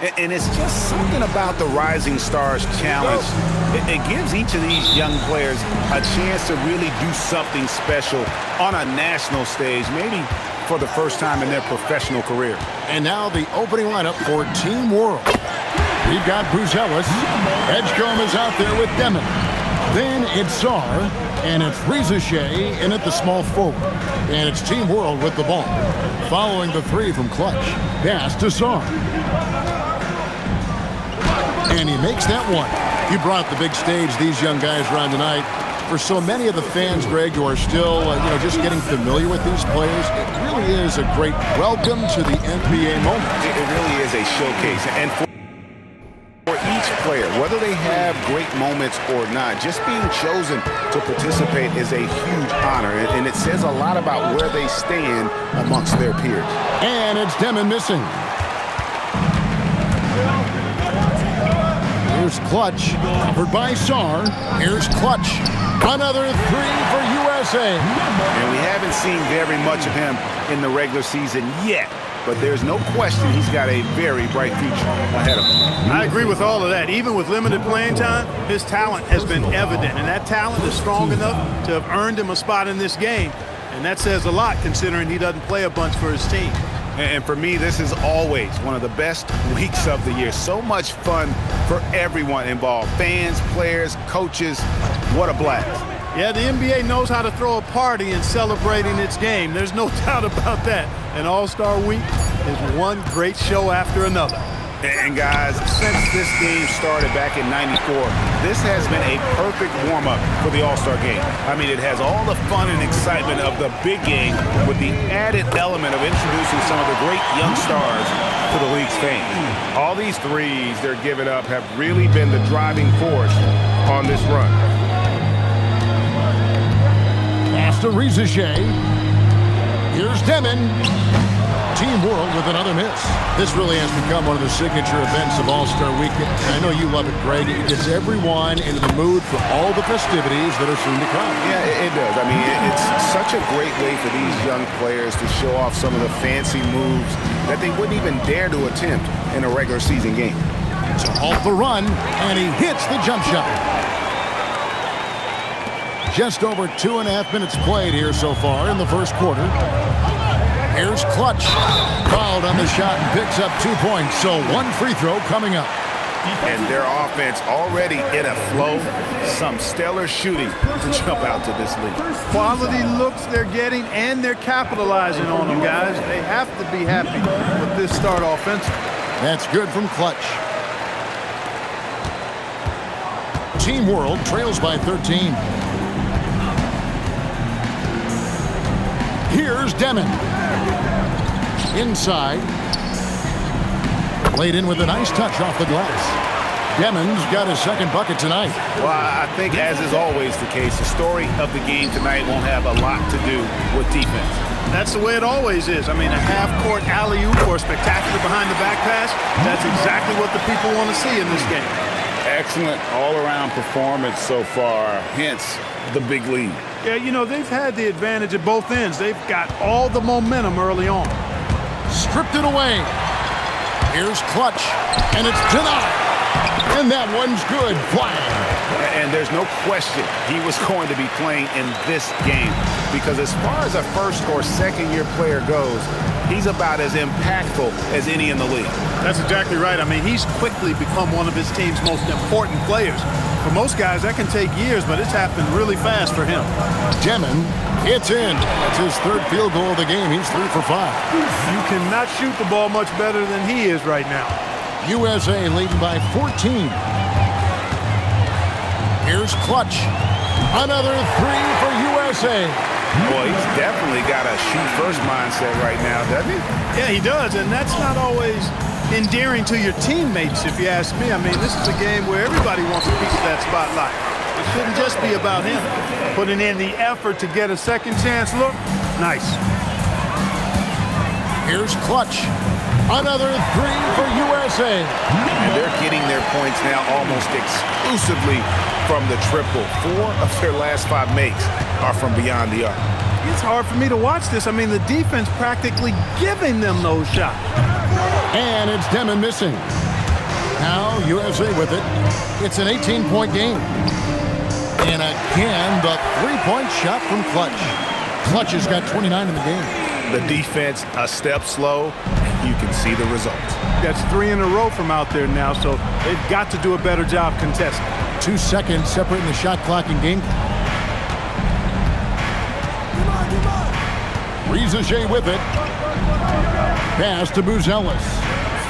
And it's just something about the Rising Stars Challenge. It gives each of these young players a chance to really do something special on a national stage, maybe for the first time in their professional career. And now the opening lineup for Team World. We've got Bruce Ellis. Edgecombe is out there with Demon. Then it's Czar, and it's Rizachet in at the small forward. And it's Team World with the ball. Following the three from Clutch. Pass to Czar. And he makes that one. You brought the big stage these young guys around tonight. For so many of the fans, Greg, who are still, just getting familiar with these players, it really is a great welcome to the NBA moment. It really is a showcase. And for each player, whether they have great moments or not, just being chosen to participate is a huge honor. And it says a lot about where they stand amongst their peers. And it's Demon missing. Here's Clutch, covered by Czar. Here's Clutch. Another three for USA. And we haven't seen very much of him in the regular season yet, but there's no question he's got a very bright future ahead of him. I agree with all of that. Even with limited playing time, his talent has been evident, and that talent is strong enough to have earned him a spot in this game. And that says a lot considering he doesn't play a bunch for his team. And for me, this is always one of the best weeks of the year. So much fun for everyone involved. Fans, players, coaches. What a blast. Yeah, the NBA knows how to throw a party in celebrating its game. There's no doubt about that. And All-Star Week is one great show after another. And guys, since this game started back in '94, this has been a perfect warm-up for the All-Star game. I mean, it has all the fun and excitement of the big game with the added element of introducing some of the great young stars to the league's fame. All these threes they're giving up have really been the driving force on this run. Pass to Rizachet. Here's Demon. Team World with another miss. This really has become one of the signature events of All-Star Weekend. I know you love it, Greg. It gets everyone into the mood for all the festivities that are soon to come. Yeah, it does. I mean, it's such a great way for these young players to show off some of the fancy moves that they wouldn't even dare to attempt in a regular season game. So off the run, and he hits the jump shot. Just over 2.5 minutes played here so far in the first quarter. Here's Clutch. Fouled on the shot and picks up 2 points. So one free throw coming up. And their offense already in a flow. Some stellar shooting to jump out to this lead. Quality looks they're getting, and they're capitalizing on them, guys. They have to be happy with this start offensively. That's good from Clutch. Team World trails by 13. Here's Demon. Inside. Laid in with a nice touch off the glass. Demon's got his second bucket tonight. Well, I think, as is always the case, the story of the game tonight won't have a lot to do with defense. That's the way it always is. I mean, a half-court alley-oop or a spectacular behind-the-back pass, that's exactly what the people want to see in this game. Excellent all-around performance so far, hence the big lead. Yeah, they've had the advantage at both ends. They've got all the momentum early on. Stripped it away. Here's Clutch, and it's denied. And that one's good. Flying. And there's no question he was going to be playing in this game, because as far as a first or second year player goes, he's about as impactful as any in the league. That's exactly right. I mean, he's quickly become one of his team's most important players. For most guys, that can take years, but it's happened really fast for him. Demon, it's in. That's his third field goal of the game. He's 3 for 5. You cannot shoot the ball much better than he is right now. USA leading by 14. Here's Clutch. Another three for USA. Boy, he's definitely got a shoot-first mindset right now, doesn't he? Yeah, he does, and that's not always endearing to your teammates, if you ask me. I mean, this is a game where everybody wants a piece of that spotlight. It shouldn't just be about him. Putting in the effort to get a second chance look, nice. Here's Clutch. Another three for USA. And they're getting their points now almost exclusively from the triple. 4 of their last 5 makes are from beyond the arc. It's hard for me to watch this. I mean, the defense practically giving them those shots. And it's Demon missing. Now USA with it. It's an 18-point game. And again, the three-point shot from Clutch. Clutch has got 29 in the game. The defense a step slow, and you can see the result. That's 3 in a row from out there now, so they've got to do a better job contesting. 2 seconds separating the shot clock and game clock. Rizachet with it. Pass to Buzelis.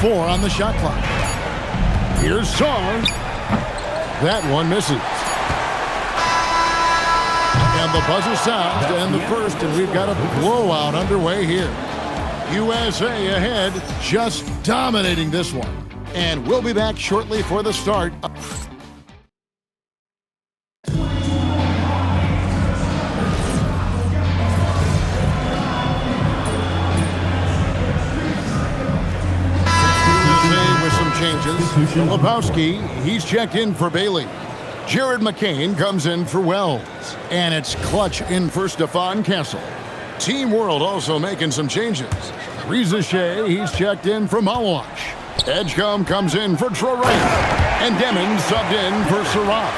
4 on the shot clock. Here's Song. That one misses. And the buzzer sounds to end the first, and we've got a blowout underway here. USA ahead, just dominating this one. And we'll be back shortly for the start. With some changes. Lebowski, he's checked in for Bailey. Jared McCain comes in for Wells. And it's Clutch in for Stephon Castle. Team World also making some changes. Rizachet, he's checked in for Malwash. Edgecombe comes in for Troy Wright. And Demon subbed in for Saraf.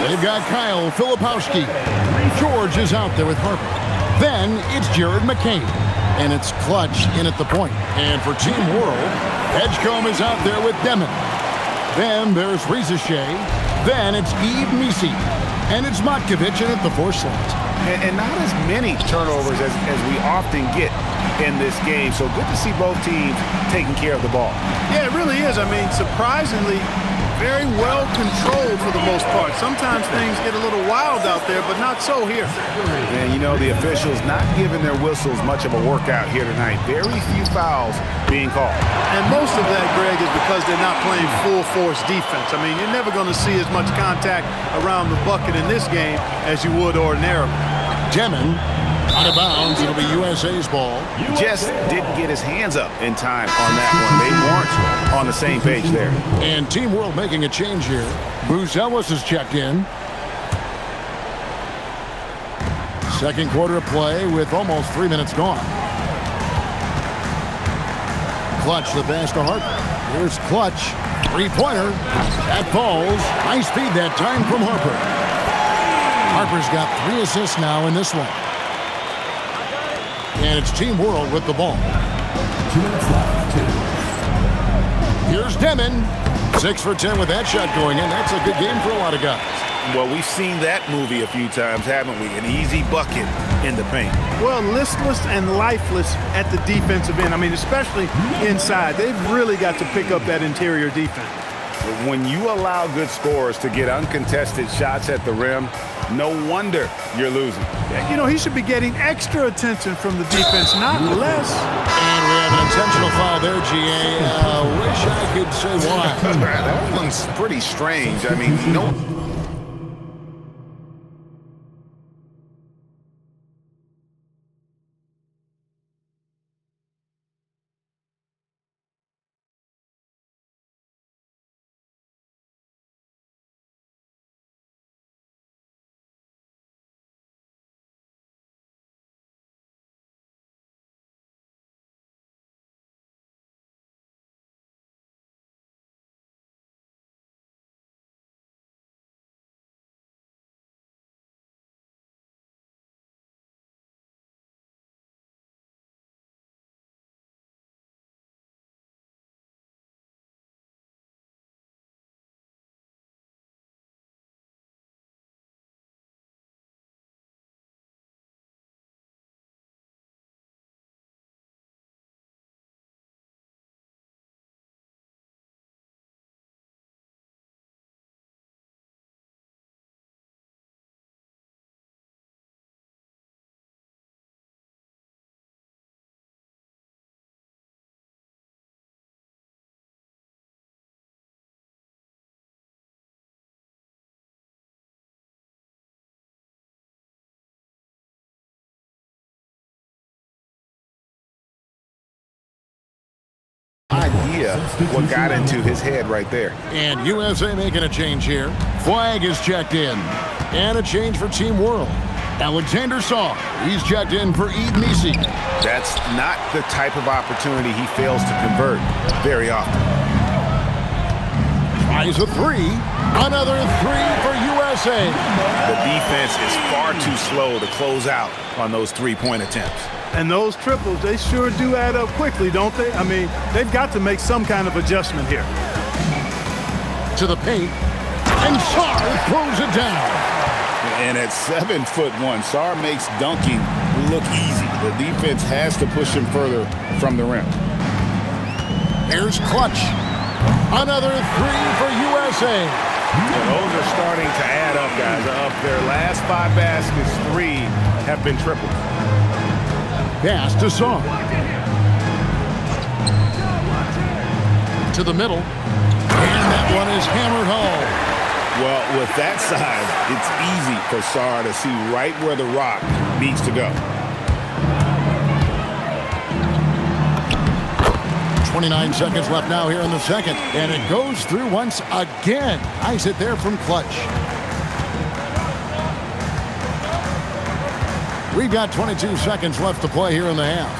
They've got Kyle Filipowski. George is out there with Harper. Then it's Jared McCain. And it's Clutch in at the point. And for Team World, Edgecombe is out there with Demon. Then there's Rizachet. Then it's Eve Misi. And it's Matkovic in at the 4 slot. And not as many turnovers as we often get in this game. So good to see both teams taking care of the ball. Yeah, it really is. I mean, surprisingly, very well controlled for the most part. Sometimes things get a little wild out there, but not so here. And, you know, the officials not giving their whistles much of a workout here tonight. Very few fouls being called. And most of that, Greg, is because they're not playing full-force defense. I mean, you're never going to see as much contact around the bucket in this game as you would ordinarily. Demon out of bounds. It'll be USA's ball. Just didn't get his hands up in time on that one. They weren't on the same page there. And Team World making a change here. Buzelis is checked in. Second quarter of play with almost 3 minutes gone. Clutch the pass to Harper. Here's Clutch. Three-pointer. That falls. High speed that time from Harper. Harper's got 3 assists now in this one. And it's Team World with the ball. Here's Demon. 6 for 10 with that shot going in. That's a good game for a lot of guys. Well, we've seen that movie a few times, haven't we? An easy bucket in the paint. Well, listless and lifeless at the defensive end. I mean, especially inside. They've really got to pick up that interior defense. When you allow good scorers to get uncontested shots at the rim, no wonder you're losing. You know, he should be getting extra attention from the defense, not less. And we have an intentional foul there, GA. Wish I could say why. That one's pretty strange. I mean, no. Idea what got into his head right there. And USA making a change here. Flag is checked in. And a change for Team World. Alexander Saw, he's checked in for Eve Misi. That's not the type of opportunity he fails to convert very often. tries a three. Another three for USA. The defense is far too slow to close out on those three-point attempts. And those triples, they sure do add up quickly, don't they? I mean, they've got to make some kind of adjustment here. To the paint. And Sarr throws it down. And at 7'1", Sarr makes dunking look easy. The defense has to push him further from the rim. Here's Clutch. Another three for USA. And those are starting to add up, guys. Of their last 5 baskets, 3 have been triples. Pass to Sarr. To the middle. And that one is hammered home. Well, with that side, it's easy for Sarr to see right where the rock needs to go. 29 seconds left now here in the second. And it goes through once again. Nice hit there from Clutch. We've got 22 seconds left to play here in the half.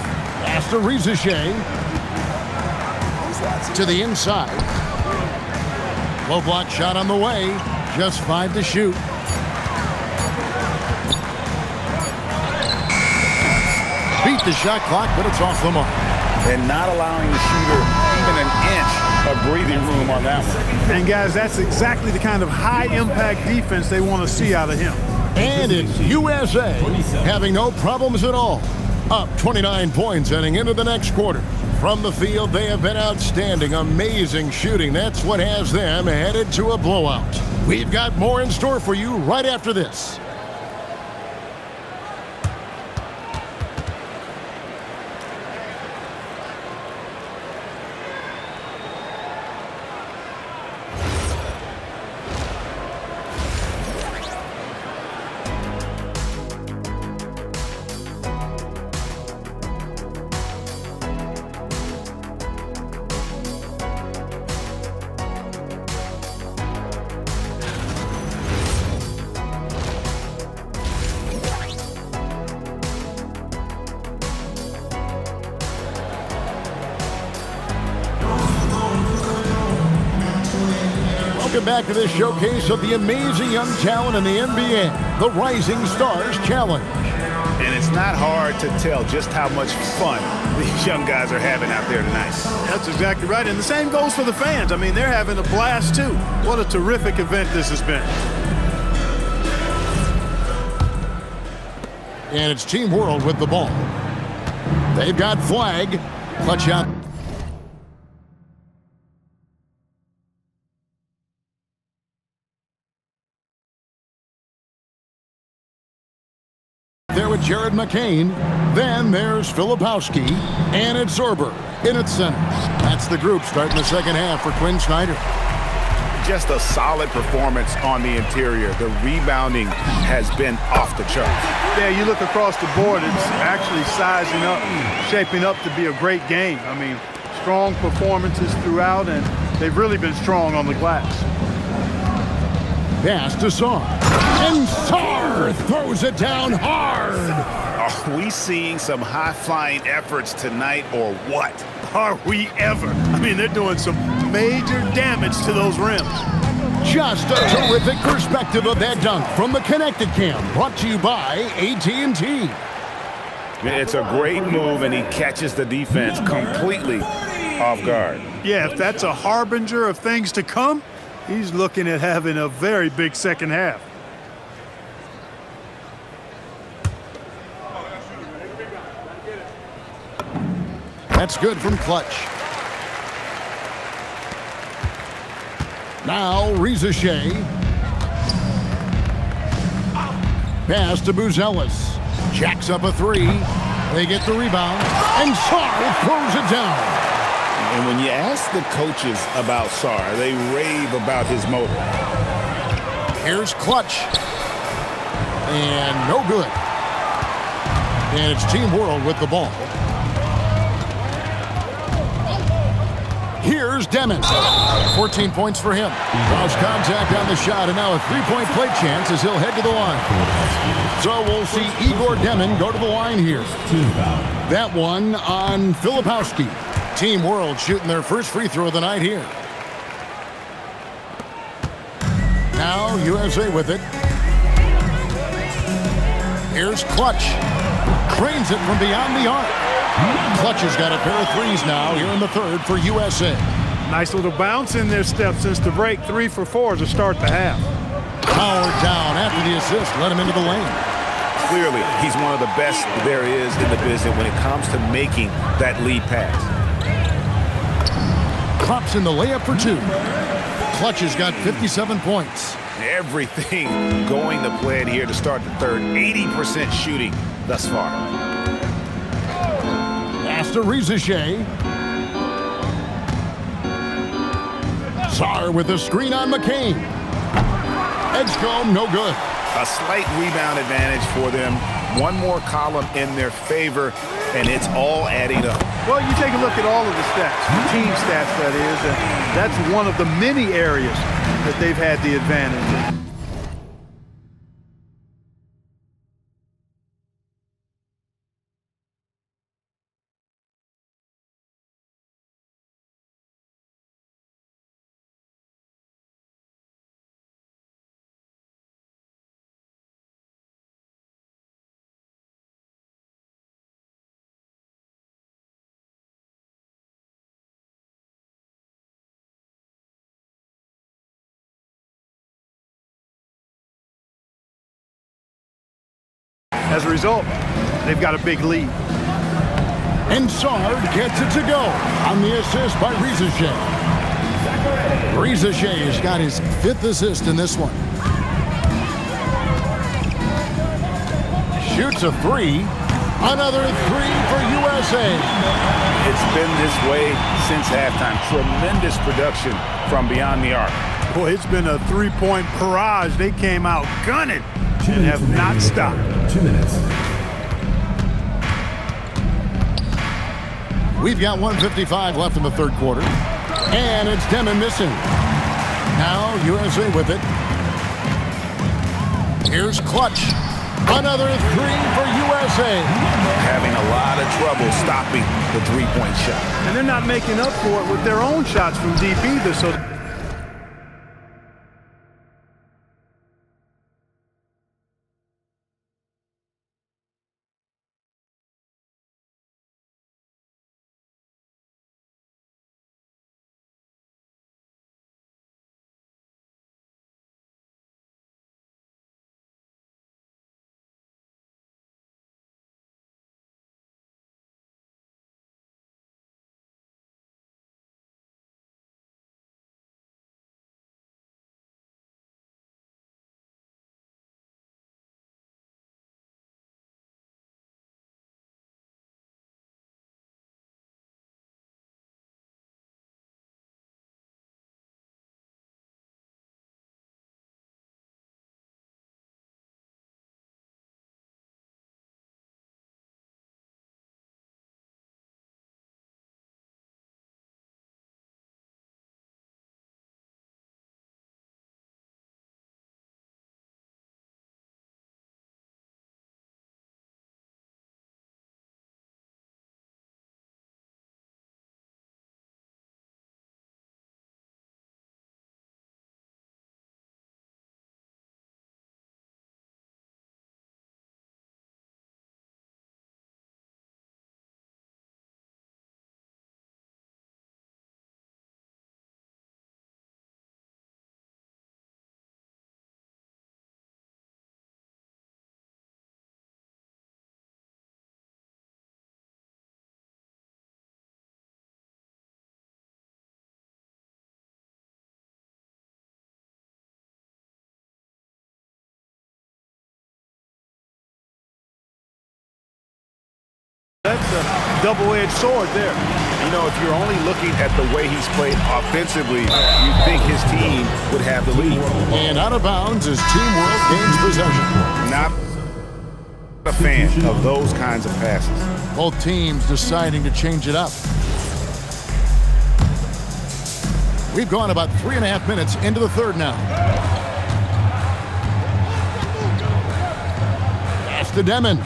Pass to Rizachet. To the inside. Low block shot on the way. Just 5 to shoot. Beat the shot clock, but it's off the mark. And not allowing the shooter even an inch of breathing room on that one. And, guys, that's exactly the kind of high-impact defense they want to see out of him. And it's USA having no problems at all. Up 29 points heading into the next quarter. From the field, they have been outstanding, amazing shooting. That's what has them headed to a blowout. We've got more in store for you right after this. Welcome back to this showcase of the amazing young talent in the NBA, the Rising Stars Challenge. And it's not hard to tell just how much fun these young guys are having out there tonight. That's exactly right. And the same goes for the fans. I mean, they're having a blast, too. What a terrific event this has been. And it's Team World with the ball. They've got Flag. Clutch out. There with Jared McCain. Then there's Filipowski. And it's Zorber in its center. That's the group starting the second half for Quinn Snyder. Just a solid performance on the interior. The rebounding has been off the charts. Yeah, you look across the board, it's actually sizing up, shaping up to be a great game. I mean, strong performances throughout, and they've really been strong on the glass. Pass to Sarr. And Sarr throws it down hard. Are we seeing some high-flying efforts tonight or what? Are we ever? I mean, they're doing some major damage to those rims. Just a terrific perspective of that dunk from the Connected Cam, brought to you by AT&T. It's a great move, and he catches the defense completely off guard. Yeah, if that's a harbinger of things to come, he's looking at having a very big second half. That's good from Clutch. Now Rizachet. Pass to Buzelis. Jacks up a three. They get the rebound. And Sarr throws it down. And when you ask the coaches about Sarr, they rave about his motor. Here's Clutch. And no good. And it's Team World with the ball. Here's Demon. 14 points for him. Draws contact on the shot, and now a three-point play chance as he'll head to the line. So we'll see Igor Demon go to the line here. That one on Filipowski. Team World shooting their first free throw of the night here. Now USA with it. Here's Clutch. Cranes it from beyond the arc. Clutch has got a pair of threes now here in the third for USA. Nice little bounce in their step since the break. 3 for 4 to start the half. Powered down after the assist. Let him into the lane. Clearly, he's one of the best there is in the business when it comes to making that lead pass. Klopp's in the layup for 2. Clutch has got 57 points. Everything going to plan here to start the third. 80% shooting thus far. Pass to Rizachet. Sarr with a screen on McCain. Edgecombe, no good. A slight rebound advantage for them. One more column in their favor, and it's all adding up. Well, you take a look at all of the stats, the team stats that is, and that's one of the many areas that they've had the advantage. As a result, they've got a big lead. And Sarr gets it to go on the assist by Rizachet. Rizachet has got his 5th assist in this one. Shoots a 3. Another 3 for USA. It's been this way since halftime. Tremendous production from beyond the arc. Boy, it's been a 3-point barrage. They came out gunning and have not stopped. 2 minutes. We've got 1:55 left in the third quarter. And it's Demon missing. Now USA with it. Here's Clutch. Another 3 for USA. Having a lot of trouble stopping the three-point shot. And they're not making up for it with their own shots from deep either. So that's a double-edged sword there. You know, if you're only looking at the way he's played offensively, you'd think his team would have the lead. And out of bounds as Team World gains possession. Not a fan of those kinds of passes. Both teams deciding to change it up. We've gone about 3.5 minutes into the third now. Pass to Demon.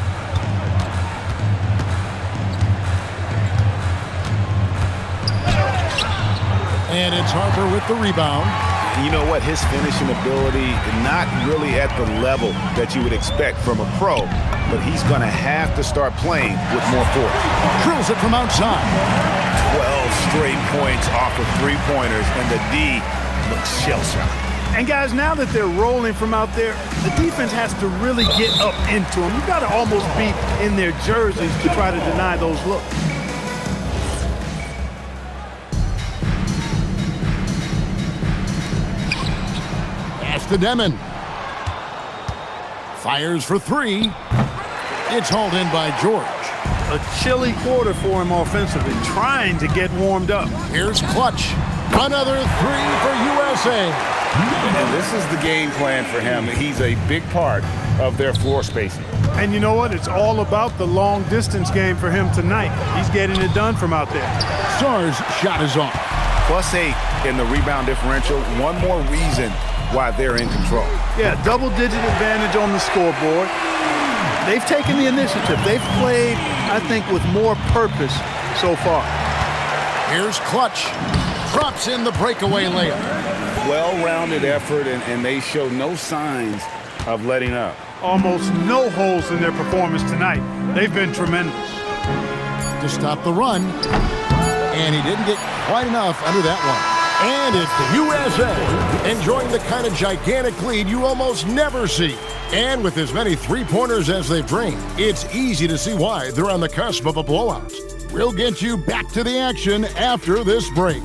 And it's Harper with the rebound. And you know what? His finishing ability, not really at the level that you would expect from a pro, but he's going to have to start playing with more force. Drills it from outside. 12 straight points off of three-pointers, and the D looks shell-shocked. And guys, now that they're rolling from out there, the defense has to really get up into them. You've got to almost be in their jerseys to try to deny those looks. Pass to Demon. Fires for three. It's hauled in by George. A chilly quarter for him offensively, trying to get warmed up. Here's Clutch. Another three for USA. And this is the game plan for him. He's a big part of their floor spacing. And you know what? It's all about the long-distance game for him tonight. He's getting it done from out there. Sarr's shot is off. +8 in the rebound differential. One more reason why they're in control. Yeah, double-digit advantage on the scoreboard. They've taken the initiative. They've played, I think, with more purpose so far. Here's Clutch. Drops in the breakaway layup. Well-rounded effort, and they show no signs of letting up. Almost no holes in their performance tonight. They've been tremendous. To stop the run. And he didn't get quite enough under that one. And it's the USA enjoying the kind of gigantic lead you almost never see. And with as many three-pointers as they've drained, it's easy to see why they're on the cusp of a blowout. We'll get you back to the action after this break.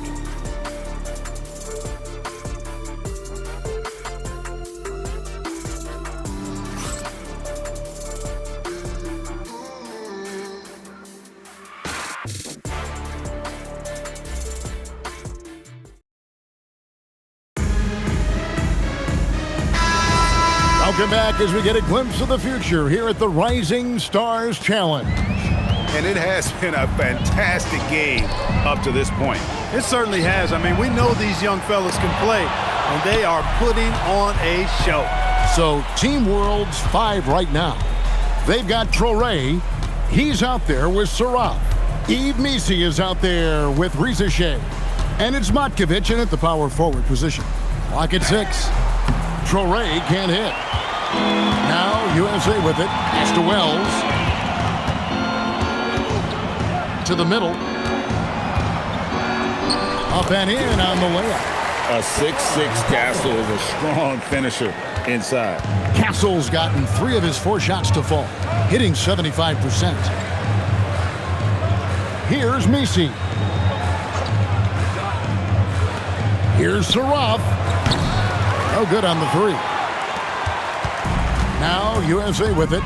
Welcome back as we get a glimpse of the future here at the Rising Stars Challenge. And it has been a fantastic game up to this point. It certainly has. I mean, we know these young fellas can play, and they are putting on a show. So, Team World's 5 right now. They've got Traoré. He's out there with Saraf. Yves Missi is out there with Riza Shea. And it's Matkovic in at the power forward position. Clock at 6. Traoré can't hit. Now USA with it. Pass to Wells. To the middle. Up and in on the layup. A 6'6" Castle is a strong finisher inside. Castle's gotten 3 of his 4 shots to fall, hitting 75%. Here's Missi. Here's Saraf. No good on the 3. Now USA with it.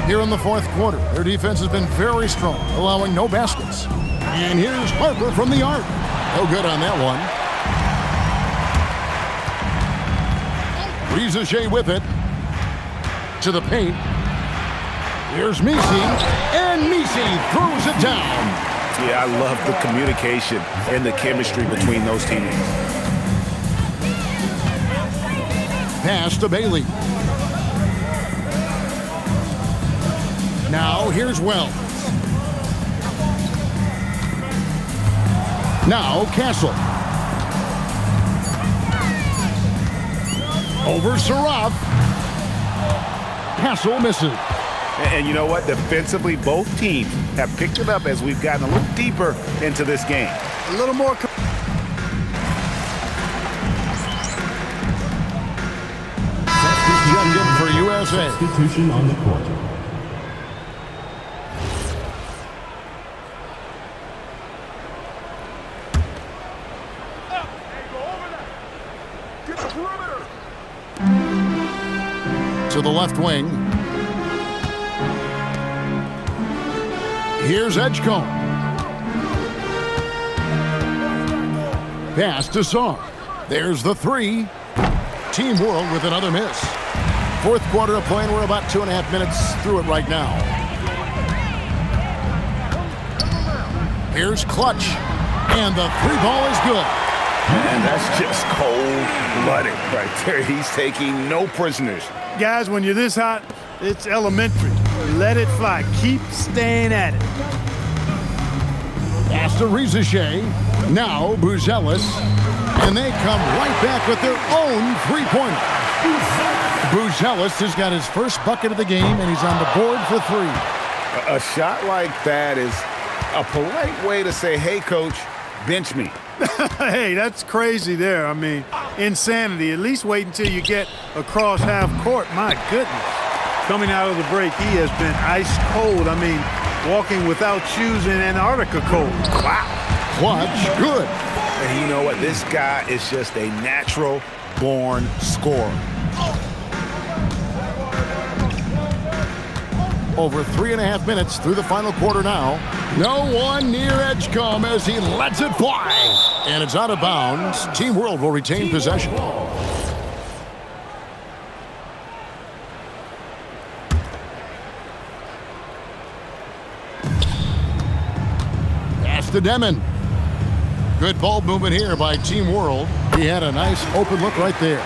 Here in the 4th quarter, their defense has been very strong, allowing no baskets. And here's Harper from the arc. No good on that one. Riza Shea with it. To the paint. Here's Missi. And Missi throws it down. Yeah, I love the communication and the chemistry between those teammates. Pass to Bailey. Now here's Wells. Now Castle. Over Saraf. Castle misses. And you know what? Defensively, both teams have picked it up as we've gotten a little deeper into this game. A little more. Checked in for USA. Substitution on the court. To the left wing. Here's Edgecombe. Pass to Sarr. There's the 3. Team World with another miss. 4th quarter of play, and we're about 2.5 minutes through it right now. Here's Clutch. And the 3 ball is good. And that's just cold-blooded right there. He's taking no prisoners. Guys, when you're this hot, it's elementary. Let it fly. Keep staying at it. Pass to Riza Shea. Now Buzelis. And they come right back with their own three-pointer. Buzelis has got his first bucket of the game, and he's on the board for three. A shot like that is a polite way to say, hey, coach, bench me. Hey, that's crazy there. I mean, insanity. At least wait until you get across half court. My goodness. Coming out of the break, he has been ice cold. I mean, walking without shoes in Antarctica cold. Wow. Clutch, good. And you know what? This guy is just a natural-born scorer. Over 3.5 minutes through the final quarter now. No one near Edgecombe as he lets it fly. And it's out of bounds. Team World will retain possession. Pass to Demon. Good ball movement here by Team World. He had a nice open look right there.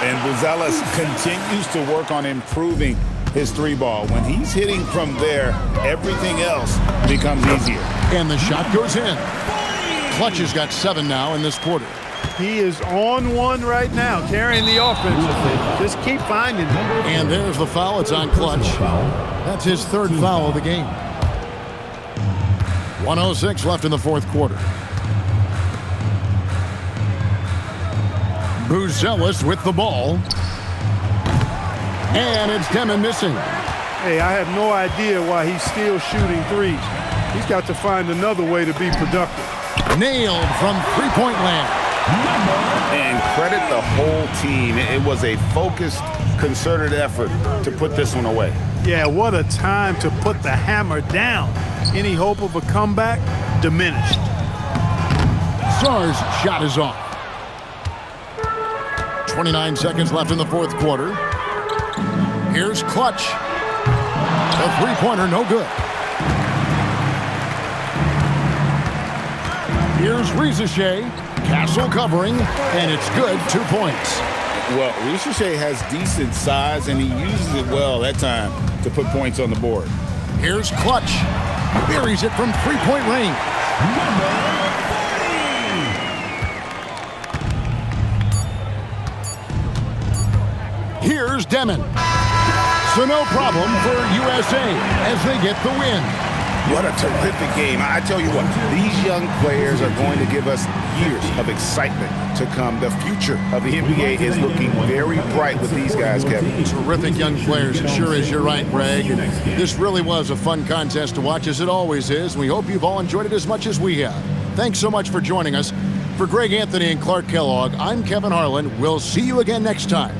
And Buzelis continues to work on improving his three ball. When he's hitting from there, everything else becomes easier. And the shot goes in. Clutch has got 7 now in this quarter. He is on one right now, carrying the offense. Just keep finding him. And there's the foul. It's on Clutch. That's his third foul of the game. 1:06 left in the fourth quarter. Buzelis with the ball. And it's Demon missing. Hey, I have no idea why he's still shooting threes. He's got to find another way to be productive. Nailed from three-point land. And credit the whole team. It was a focused, concerted effort to put this one away. Yeah, what a time to put the hammer down. Any hope of a comeback? Diminished. Sarr's shot is off. 29 seconds left in the fourth quarter. Here's Clutch. The three-pointer, no good. Here's Rizichet. Castle covering, and it's good. 2 points. Well, Rizichet has decent size, and he uses it well that time to put points on the board. Here's Clutch. Buries it from three-point range. Here's Demon. So no problem for USA as they get the win. What a terrific game. I tell you what, these young players are going to give us years of excitement to come. The future of the NBA is looking very bright with these guys, Kevin. Terrific young players. It sure is. You're right, Greg. This really was a fun contest to watch, as it always is. We hope you've all enjoyed it as much as we have. Thanks so much for joining us. For Greg Anthony and Clark Kellogg, I'm Kevin Harlan. We'll see you again next time.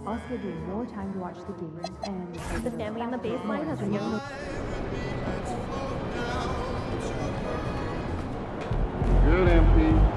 Also doing more time to watch the games, and the family on the baseline has been young. Good, MP.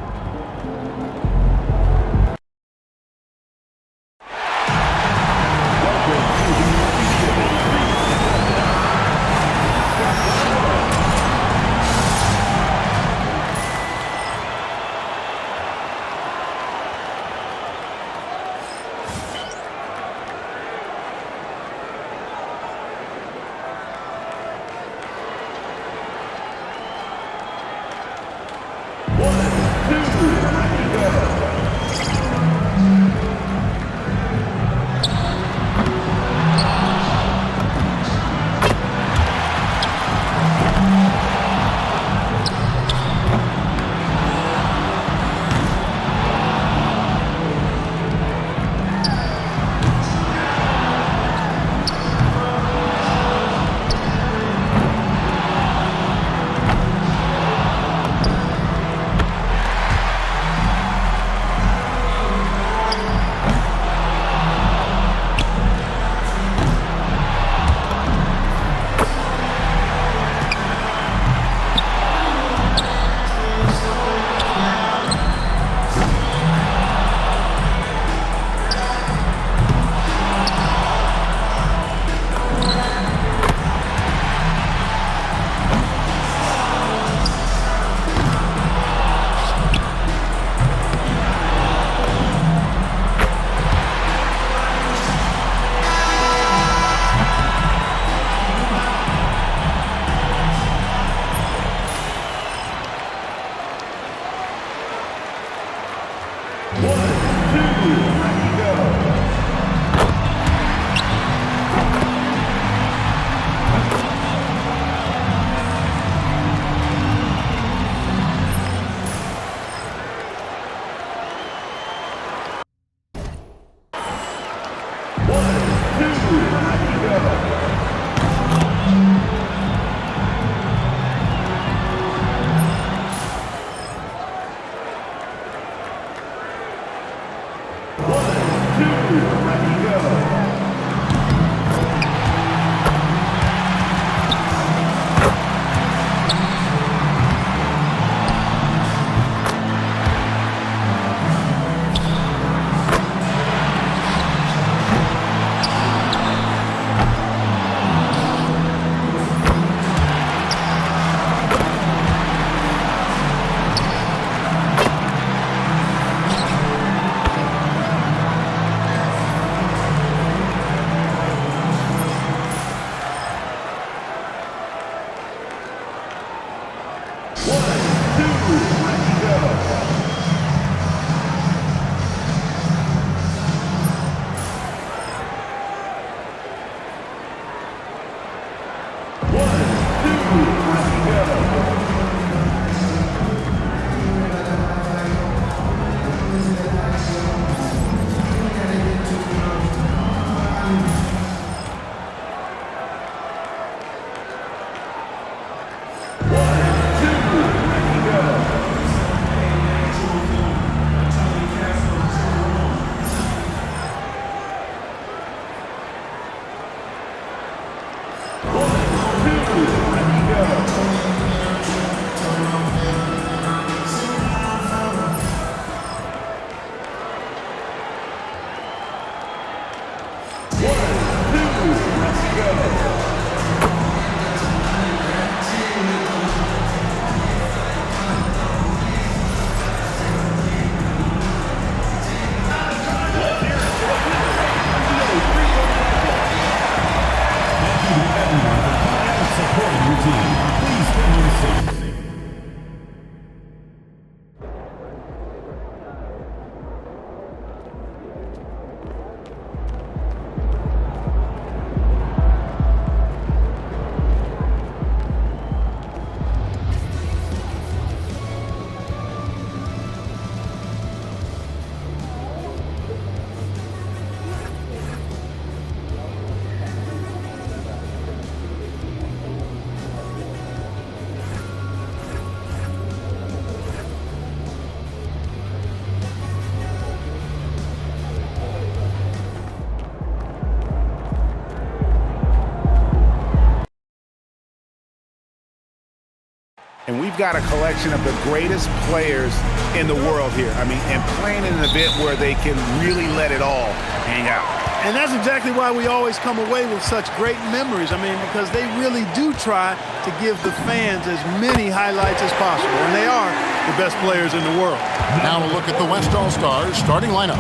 And we've got a collection of the greatest players in the world here. I mean, and playing in an event where they can really let it all hang out. And that's exactly why we always come away with such great memories. I mean, because they really do try to give the fans as many highlights as possible. And they are the best players in the world. Now a look at the West All-Stars starting lineup.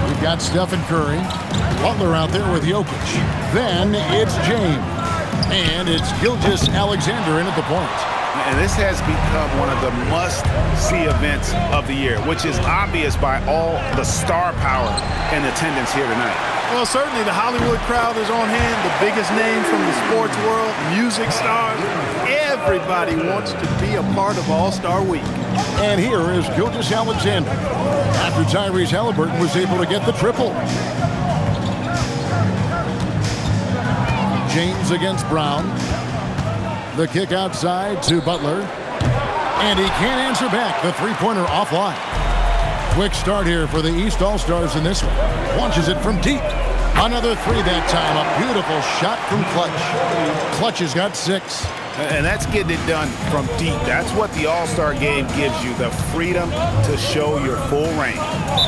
We've got Stephen Curry, Butler out there with Jokic. Then it's James. And it's Gilgeous Alexander in at the point. And this has become one of the must-see events of the year, which is obvious by all the star power and attendance here tonight. Well, certainly the Hollywood crowd is on hand, the biggest names from the sports world, music stars. Everybody wants to be a part of All-Star Week. And here is Gilgeous Alexander after Tyrese Halliburton was able to get the triple. James against Brown. The kick outside to Butler. And he can't answer back. The three-pointer offline. Quick start here for the East All-Stars in this one. Launches it from deep. Another three that time. A beautiful shot from Clutch. Clutch has got 6. And that's getting it done from deep. That's what the All-Star game gives you, the freedom to show your full range.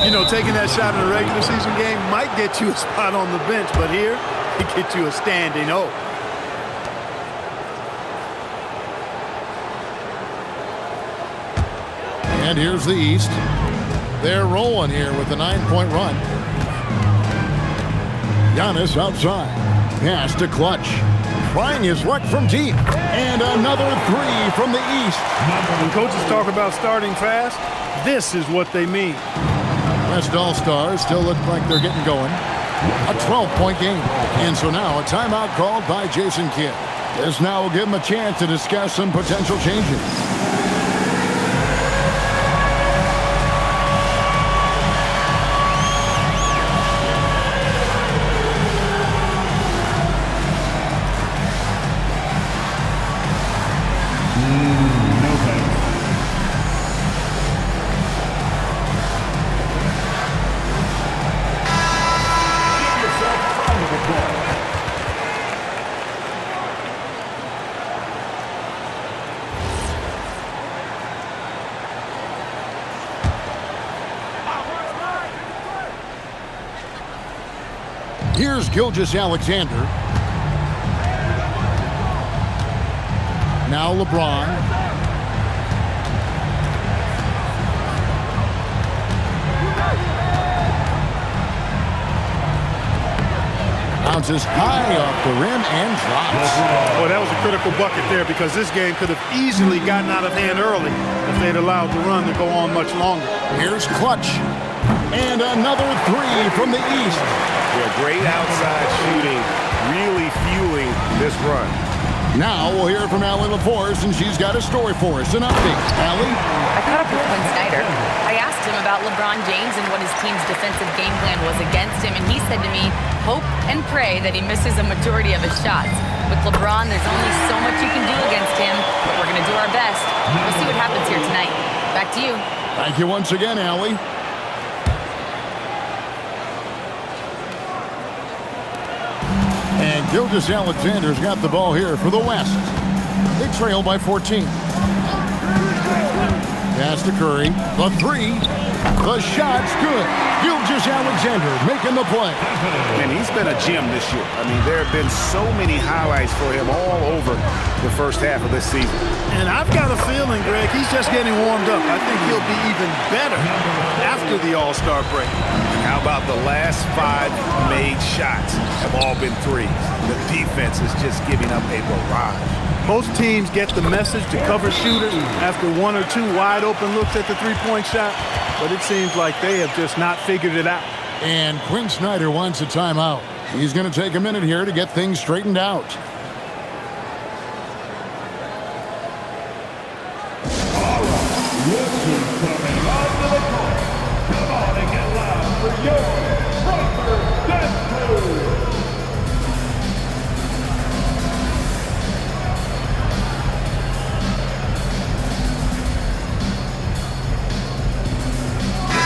You know, taking that shot in a regular season game might get you a spot on the bench, but here, it gets you a standing O. And here's the East. They're rolling here with a 9-point run. Giannis outside. Pass to Clutch. Trying his luck from deep. And another three from the East. When coaches talk about starting fast, this is what they mean. West All-Stars still look like they're getting going. A 12-point game. And so now a timeout called by Jason Kidd. This now will give him a chance to discuss some potential changes. Here's Gilgeous Alexander. Now LeBron. Bounces high off the rim and drops. Well, that was a critical bucket there because this game could have easily gotten out of hand early if they'd allowed the run to go on much longer. Here's Clutch. And another three from the east. Yeah, great outside shooting, really fueling this run. Now we'll hear from Allie LaForce, and she's got a story for us. An update. Allie? I caught up with Quinn Snyder. I asked him about LeBron James and what his team's defensive game plan was against him, and he said to me, hope and pray that he misses a majority of his shots. With LeBron, there's only so much you can do against him, but we're going to do our best. We'll see what happens here tonight. Back to you. Thank you once again, Allie. And Gilgeous Alexander's got the ball here for the West. They trail by 14. Pass to Curry. The three. The shot's good. Gilgeous Alexander making the play. And he's been a gem this year. I mean, there have been so many highlights for him all over the first half of this season. And I've got a feeling, Greg, he's just getting warmed up. I think he'll be even better after the All-Star break. And how about the last 5 made shots have all been threes? The defense is just giving up a barrage. Most teams get the message to cover shooters after 1 or 2 wide open looks at the three-point shot, but it seems like they have just not figured it out. And Quinn Snyder wants a timeout. He's going to take a minute here to get things straightened out.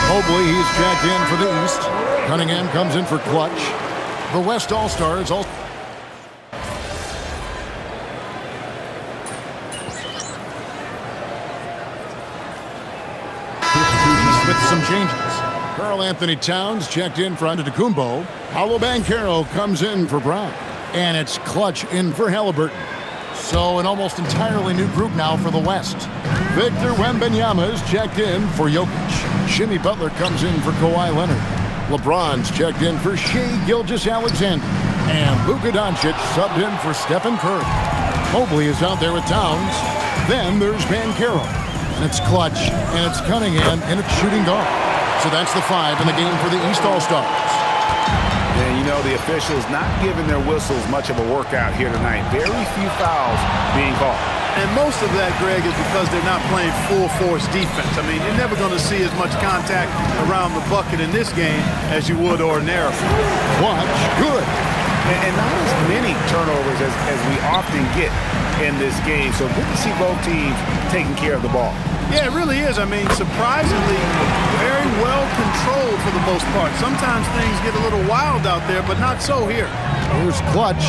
Mobley, he's checked in for the East. Cunningham comes in for Clutch. The West All-Stars all... with some changes. Karl Anthony Towns checked in for Antetokounmpo. Paolo Banchero comes in for Brown. And it's Clutch in for Halliburton. So an almost entirely new group now for the West. Victor Wembanyama is checked in for Jokic. Jimmy Butler comes in for Kawhi Leonard. LeBron's checked in for Shai Gilgeous-Alexander. And Luka Doncic subbed in for Stephen Curry. Mobley is out there with Towns. Then there's Banchero. And it's Clutch, and it's Cunningham, and it's shooting guard. So that's the 5 in the game for the East All-Stars. And you know, the officials not giving their whistles much of a workout here tonight. Very few fouls being called. And most of that, Greg, is because they're not playing full-force defense. I mean, you're never going to see as much contact around the bucket in this game as you would ordinarily. Clutch, good. And not as many turnovers as we often get in this game. So good to see both teams taking care of the ball. Yeah, it really is. I mean, surprisingly, very well controlled for the most part. Sometimes things get a little wild out there, but not so here. Here's Clutch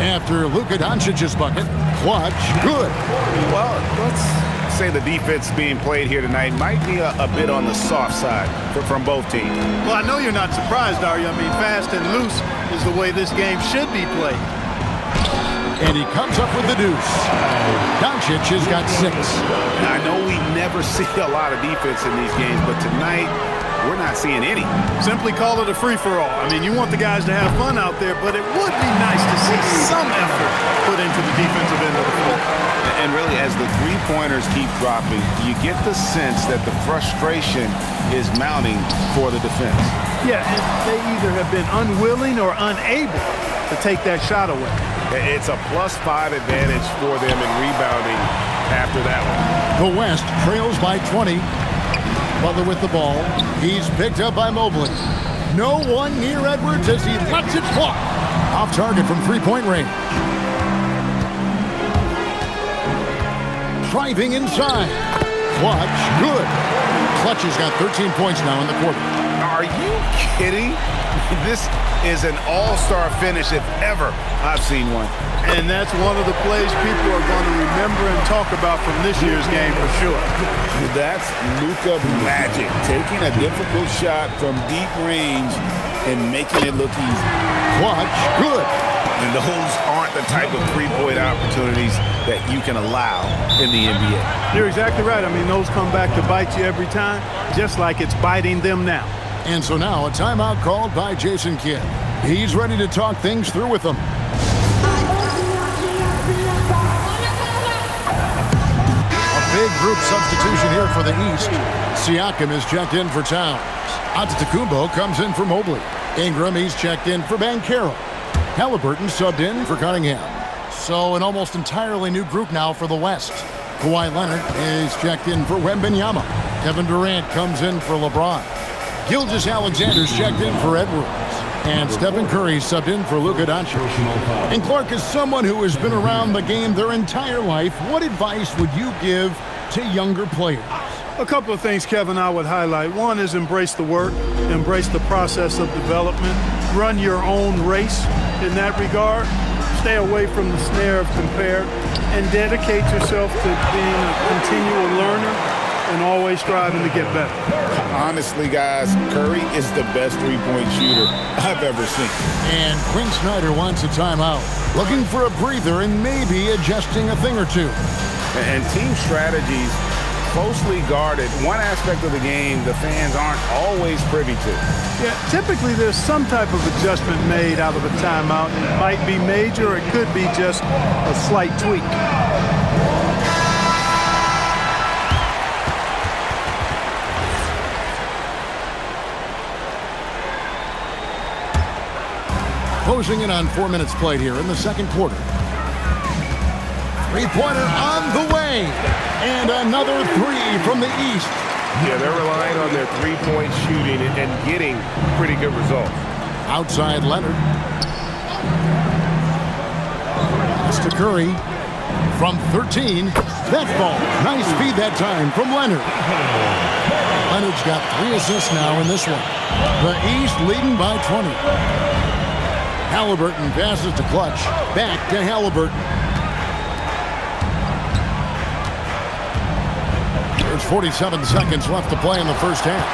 after Luka Doncic's bucket. Clutch, good. Well, let's say the defense being played here tonight might be a bit on the soft side from both teams. Well, I know you're not surprised, are you? I mean, fast and loose is the way this game should be played. And he comes up with the deuce. Doncic has got 6. I know we never see a lot of defense in these games, but tonight we're not seeing any. Simply call it a free-for-all. I mean, you want the guys to have fun out there, but it would be nice to see some effort put into the defensive end of the floor. And really, as the three-pointers keep dropping, you get the sense that the frustration is mounting for the defense. Yeah, and they either have been unwilling or unable to take that shot away. It's a +5 advantage for them in rebounding after that one. The West trails by 20. Butler with the ball. He's picked up by Mobley. No one near Edwards as he lets it fly. Off target from three-point range. Driving inside. Clutch, good. Clutch has got 13 points now in the quarter. Are you kidding? This is an all-star finish if ever I've seen one. And that's one of the plays people are going to remember and talk about from this year's game for sure. That's Luka magic, taking a difficult shot from deep range and making it look easy. Clutch, good. And those aren't the type of three-point opportunities that you can allow in the NBA. You're exactly right. I mean, those come back to bite you every time, just like it's biting them now. And so now a timeout called by Jason Kidd. He's ready to talk things through with them. Big group substitution here for the East. Siakam is checked in for Towns. Antetokounmpo comes in for Mobley. Ingram, he's checked in for MyCareer. Halliburton subbed in for Cunningham. So an almost entirely new group now for the West. Kawhi Leonard is checked in for Wembanyama. Kevin Durant comes in for LeBron. Gilgeous-Alexander's checked in for Edwards. And Stephen Curry subbed in for Luka Doncic. And Clark, is someone who has been around the game their entire life, what advice would you give to younger players? A couple of things, Kevin, I would highlight. One is embrace the work, embrace the process of development, run your own race in that regard, stay away from the snare of compare, and dedicate yourself to being a continual learner and always striving to get better. Honestly, guys, Curry is the best three-point shooter I've ever seen. And Quinn Snyder wants a timeout, looking for a breather and maybe adjusting a thing or two. And team strategies closely guarded. One aspect of the game the fans aren't always privy to. Yeah, typically there's some type of adjustment made out of a timeout. It might be major, or it could be just a slight tweak. Closing in on 4 minutes played here in the second quarter. Three-pointer on the way. And another three from the East. Yeah, they're relying on their three-point shooting and getting pretty good results. Outside Leonard. Pass to Curry. From 13. That ball. Nice feed that time from Leonard. Leonard's got 3 assists now in this one. The East leading by 20. Halliburton passes to Clutch. Back to Halliburton. There's 47 seconds left to play in the first half.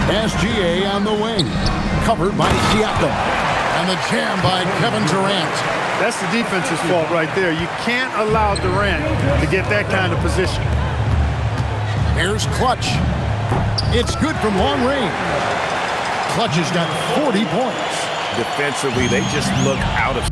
SGA on the wing. Covered by Siakam. And the jam by Kevin Durant. That's the defense's fault right there. You can't allow Durant to get that kind of position. Here's Clutch. It's good from long range. Clutch has got 40 points. Defensively, they just look out of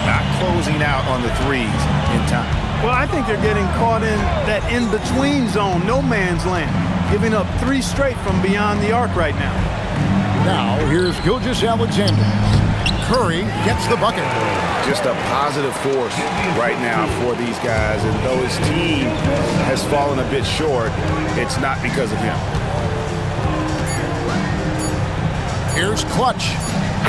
not closing out on the threes in time. Well, I think they're getting caught in that in-between zone, no man's land, giving up 3 straight from beyond the arc right now. Now, here's Gilgeous-Alexander. Curry gets the bucket. Just a positive force right now for these guys, and though his team has fallen a bit short, it's not because of him. Here's Clutch.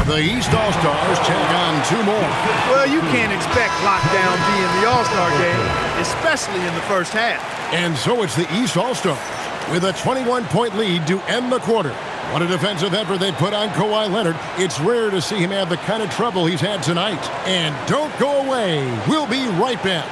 The East All-Stars tack on 2 more. Well, you can't expect lockdown D in the All-Star game, especially in the first half. And so it's the East All-Stars with a 21-point lead to end the quarter. What a defensive effort they put on Kawhi Leonard. It's rare to see him have the kind of trouble he's had tonight. And don't go away. We'll be right back.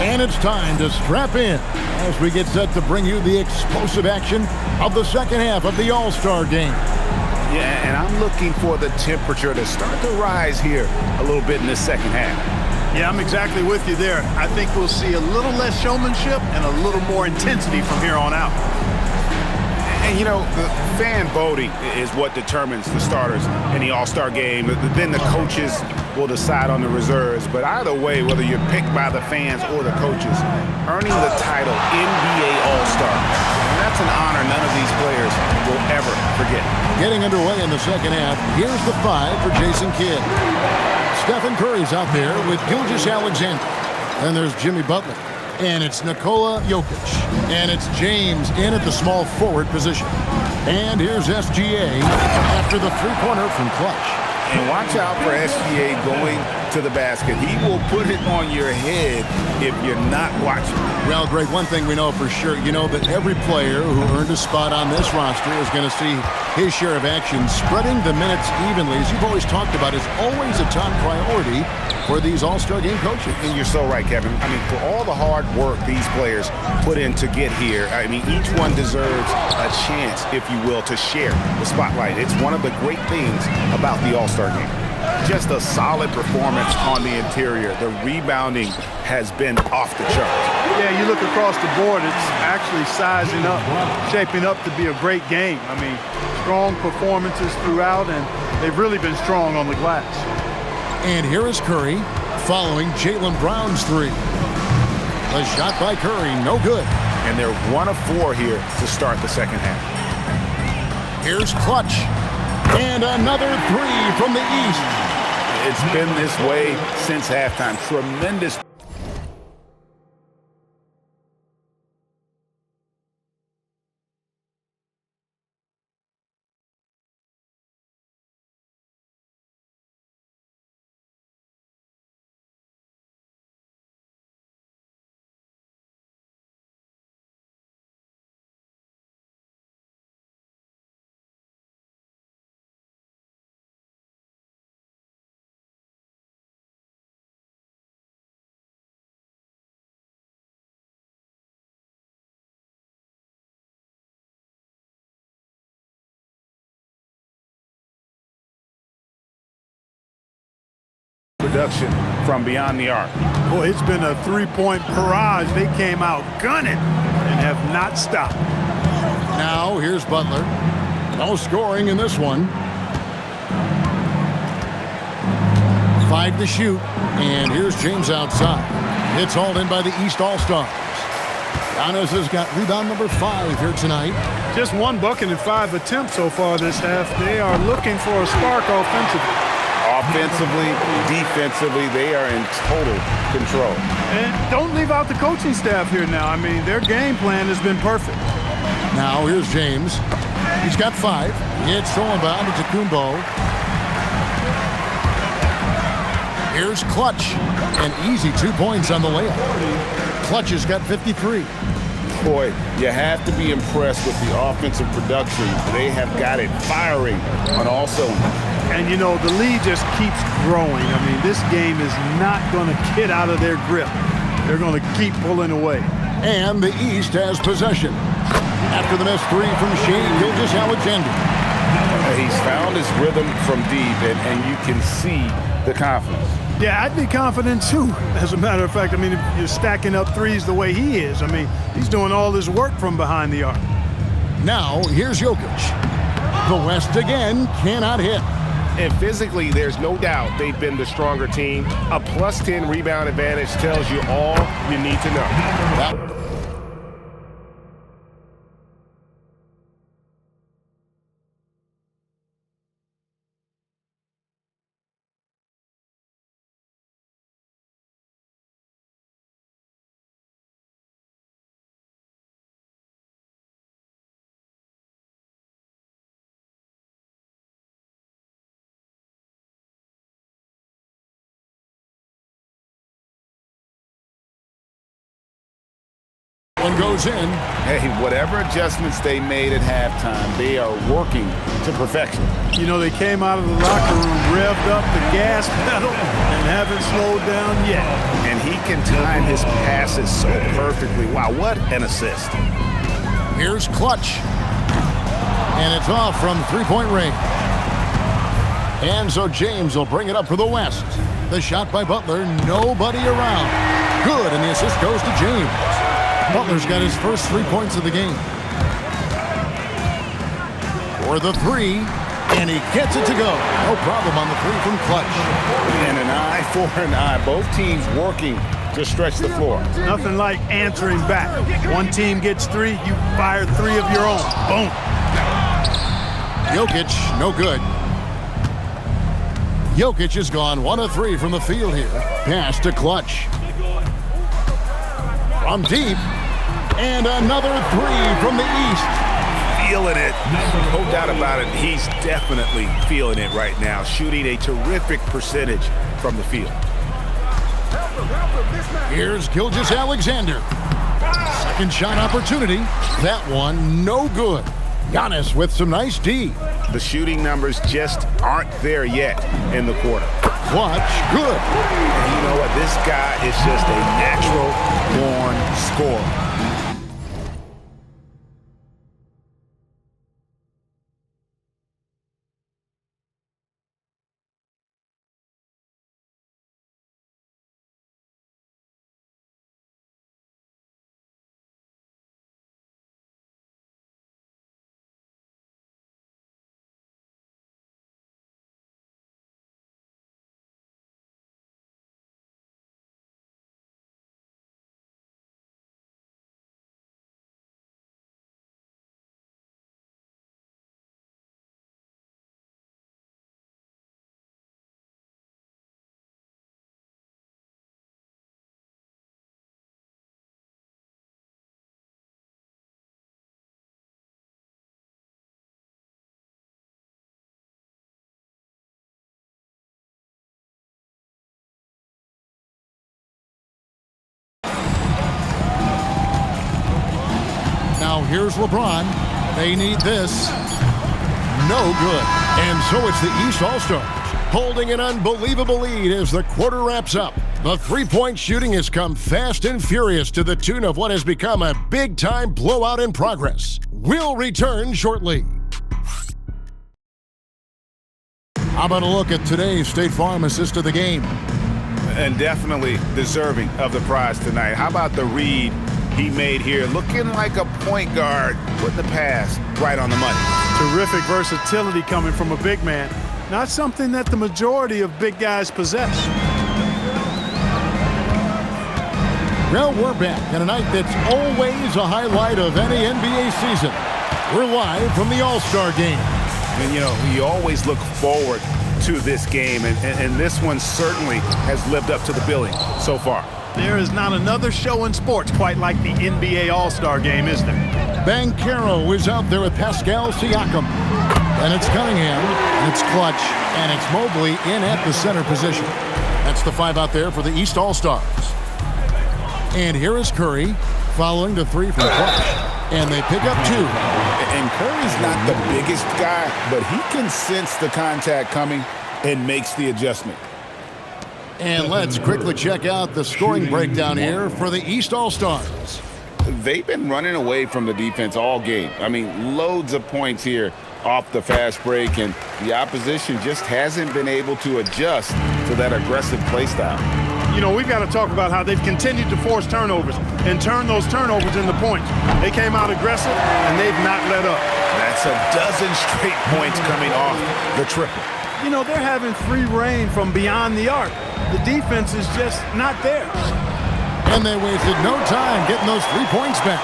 And it's time to strap in as we get set to bring you the explosive action of the second half of the All-Star game. Yeah, and I'm looking for the temperature to start to rise here a little bit in this second half. Yeah, I'm exactly with you there. I think we'll see a little less showmanship and a little more intensity from here on out. And, you know, the fan voting is what determines the starters in the All-Star game. Then the coaches will decide on the reserves. But either way, whether you're picked by the fans or the coaches, earning the title NBA All-Star, that's an honor none of these players will ever forget. Getting underway in the second half, here's the 5 for Jason Kidd. Stephen Curry's out there with Gilgeous-Alexander. Then there's Jimmy Butler. And it's Nikola Jokic. And it's James in at the small forward position. And here's SGA after the three-pointer from Clutch. And watch out for SGA going to the basket. He will put it on your head if you're not watching. Well, Greg, one thing we know for sure, you know that every player who earned a spot on this roster is going to see his share of action. Spreading the minutes evenly, as you've always talked about, is always a top priority for these All-Star game coaches. And you're so right, Kevin. I mean, for all the hard work these players put in to get here, I mean, each one deserves a chance, if you will, to share the spotlight. It's one of the great things about the All-Star game. Just a solid performance on the interior. The rebounding has been off the charts. Yeah, you look across the board, it's actually sizing up, shaping up to be a great game. I mean, strong performances throughout, and they've really been strong on the glass. And here is Curry following Jaylen Brown's three. The shot by Curry, no good. And they're 1 of 4 here to start the second half. Here's Clutch. And another three from the East. It's been this way since halftime. Tremendous. Production from beyond the arc. Boy, it's been a three-point barrage. They came out gunning and have not stopped. Now here's Butler. No scoring in this one. 5 to shoot. And here's James outside. It's hauled in by the East All-Stars. Giannis has got rebound number 5 here tonight. Just 1 bucket and 5 attempts so far this half. They are looking for a spark offensively. Offensively, defensively, they are in total control. And don't leave out the coaching staff here now. I mean, their game plan has been perfect. Now here's James. He's got 5. It's stolen by Antetokounmpo. Here's Clutch. An easy 2 points on the layup. Clutch has got 53. Boy, you have to be impressed with the offensive production. They have got it firing on all cylinders. And, you know, the lead just keeps growing. I mean, this game is not going to get out of their grip. They're going to keep pulling away. And the East has possession. After the missed 3 from Shai Gilgeous-Alexander. He's found his rhythm from deep, and you can see the confidence. Yeah, I'd be confident, too, as a matter of fact. I mean, if you're stacking up threes the way he is, I mean, he's doing all his work from behind the arc. Now, here's Jokic. The West again cannot hit. And physically, there's no doubt they've been the stronger team. A +10 rebound advantage tells you all you need to know. one goes in. Hey, whatever adjustments they made at halftime, they are working to perfection. You know, they came out of the locker room, revved up the gas pedal, and haven't slowed down yet. And he can time his passes so perfectly. Wow, what an assist. Here's Clutch. And it's off from three-point range. And so James will bring it up for the West. The shot by Butler, nobody around. Good, and the assist goes to James. Butler's got his first 3 points of the game. For the three, and he gets it to go. No problem on the three from Clutch. And an eye for an eye. Both teams working to stretch the floor. Nothing like answering back. One team gets three, you fire three of your own. Boom. Jokic, no good. Jokic has gone 1 of 3 from the field here. Pass to Clutch. From deep. And another three from the east. Feeling it. No doubt about it. He's definitely feeling it right now. Shooting a terrific percentage from the field. Here's Gilgeous-Alexander. Second shot opportunity. That one no good. Giannis with some nice D. The shooting numbers just aren't there yet in the quarter. Clutch, good. And you know what? This guy is just a natural-born scorer. Now here's LeBron. They need this. No good. And so it's the East All-Stars holding an unbelievable lead as the quarter wraps up. The three-point shooting has come fast and furious to the tune of what has become a big-time blowout in progress. We'll return shortly. How about a look at today's State Farm assist of the game? And definitely deserving of the prize tonight. How about the read he made here? Looking like a point guard with the pass right on the money. Terrific versatility coming from a big man. Not something that the majority of big guys possess. Well, we're back in a night that's always a highlight of any NBA season. We're live from the All-Star Game. And, you know, we always look forward to this game, and this one certainly has lived up to the billing so far. There is not another show in sports quite like the NBA All-Star Game, is there? Banchero is out there with Pascal Siakam. And it's Cunningham, and it's Clutch, and it's Mobley in at the center position. That's the five out there for the East All-Stars. And here is Curry, following the three from Clutch. And they pick up two. And Curry's not the biggest guy, but he can sense the contact coming and makes the adjustment. And let's quickly check out the scoring breakdown here for the East All-Stars. They've been running away from the defense all game. I mean, loads of points here off the fast break, and the opposition just hasn't been able to adjust to that aggressive play style. You know, we've got to talk about how they've continued to force turnovers and turn those turnovers into points. They came out aggressive, and they've not let up. That's a dozen straight points coming off the triple. You know, they're having free reign from beyond the arc. The defense is just not there. And they wasted no time getting those 3 points back.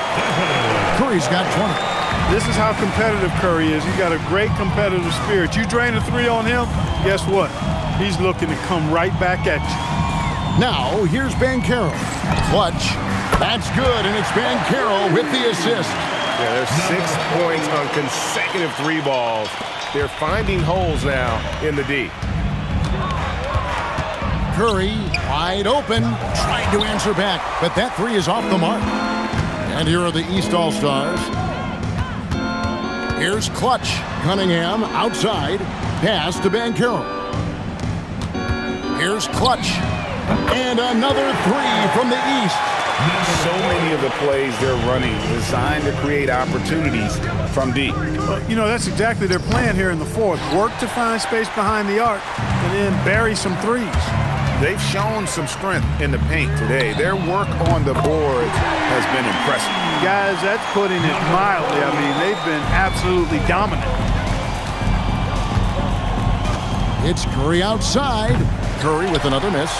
Curry's got 20. This is how competitive Curry is. He's got a great competitive spirit. You drain a three on him, guess what? He's looking to come right back at you. Now, here's Banchero. Clutch. That's good, and it's Banchero with the assist. Yeah, there's 6 points on consecutive three balls. They're finding holes now in the D. Curry wide open, trying to answer back, but that three is off the mark. And here are the East All-Stars. Here's Clutch. Cunningham outside. Pass to Banchero. Here's Clutch. And another three from the East. So many of the plays they're running designed to create opportunities from deep. You know, that's exactly their plan here in the fourth. Work to find space behind the arc and then bury some threes. They've shown some strength in the paint today. Their work on the boards has been impressive. Guys, that's putting it mildly. I mean, they've been absolutely dominant. It's Curry outside. Curry with another miss.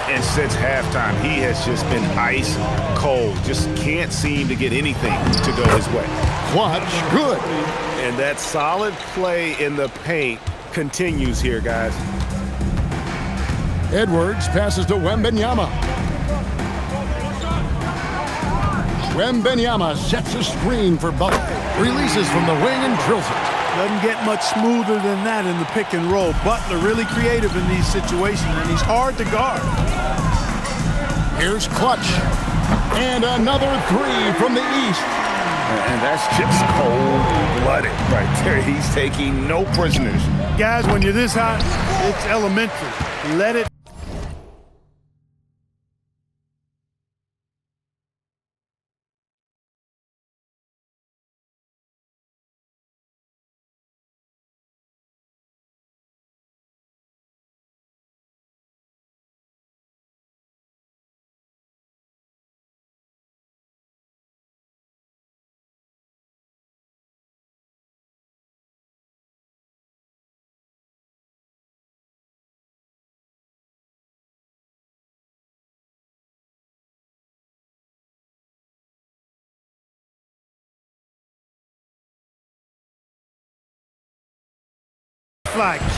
And since halftime, he has just been ice cold. Just can't seem to get anything to go his way. Clutch, good. And that solid play in the paint continues here, guys. Edwards passes to Wembanyama. Wembanyama sets a screen for Butler. Releases from the wing and drills it. Doesn't get much smoother than that in the pick and roll. Butler really creative in these situations, and he's hard to guard. Here's Clutch. And another three from the East. And that's just cold-blooded right there. He's taking no prisoners. Guys, when you're this hot, it's elementary. Let it.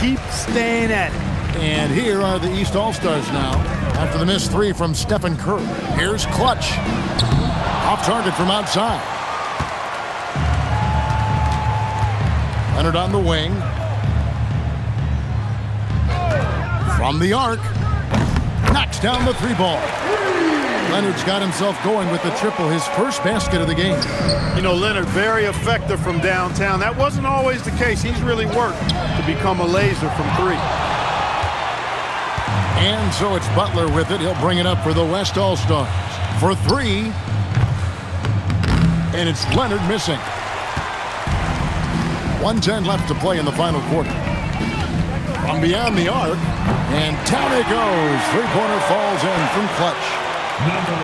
Keep staying at it. And here are the East All-Stars now. After the missed three from Stephen Curry. Here's Clutch. Off target from outside. Leonard on the wing. From the arc. Knocks down the three ball. Leonard's got himself going with the triple, his first basket of the game. You know, Leonard, very effective from downtown. That wasn't always the case. He's really worked to become a laser from three. And so it's Butler with it. He'll bring it up for the West All-Stars. For three. And it's Leonard missing. 1:10 left to play in the final quarter. From beyond the arc. And down it goes. Three-pointer falls in from Clutch.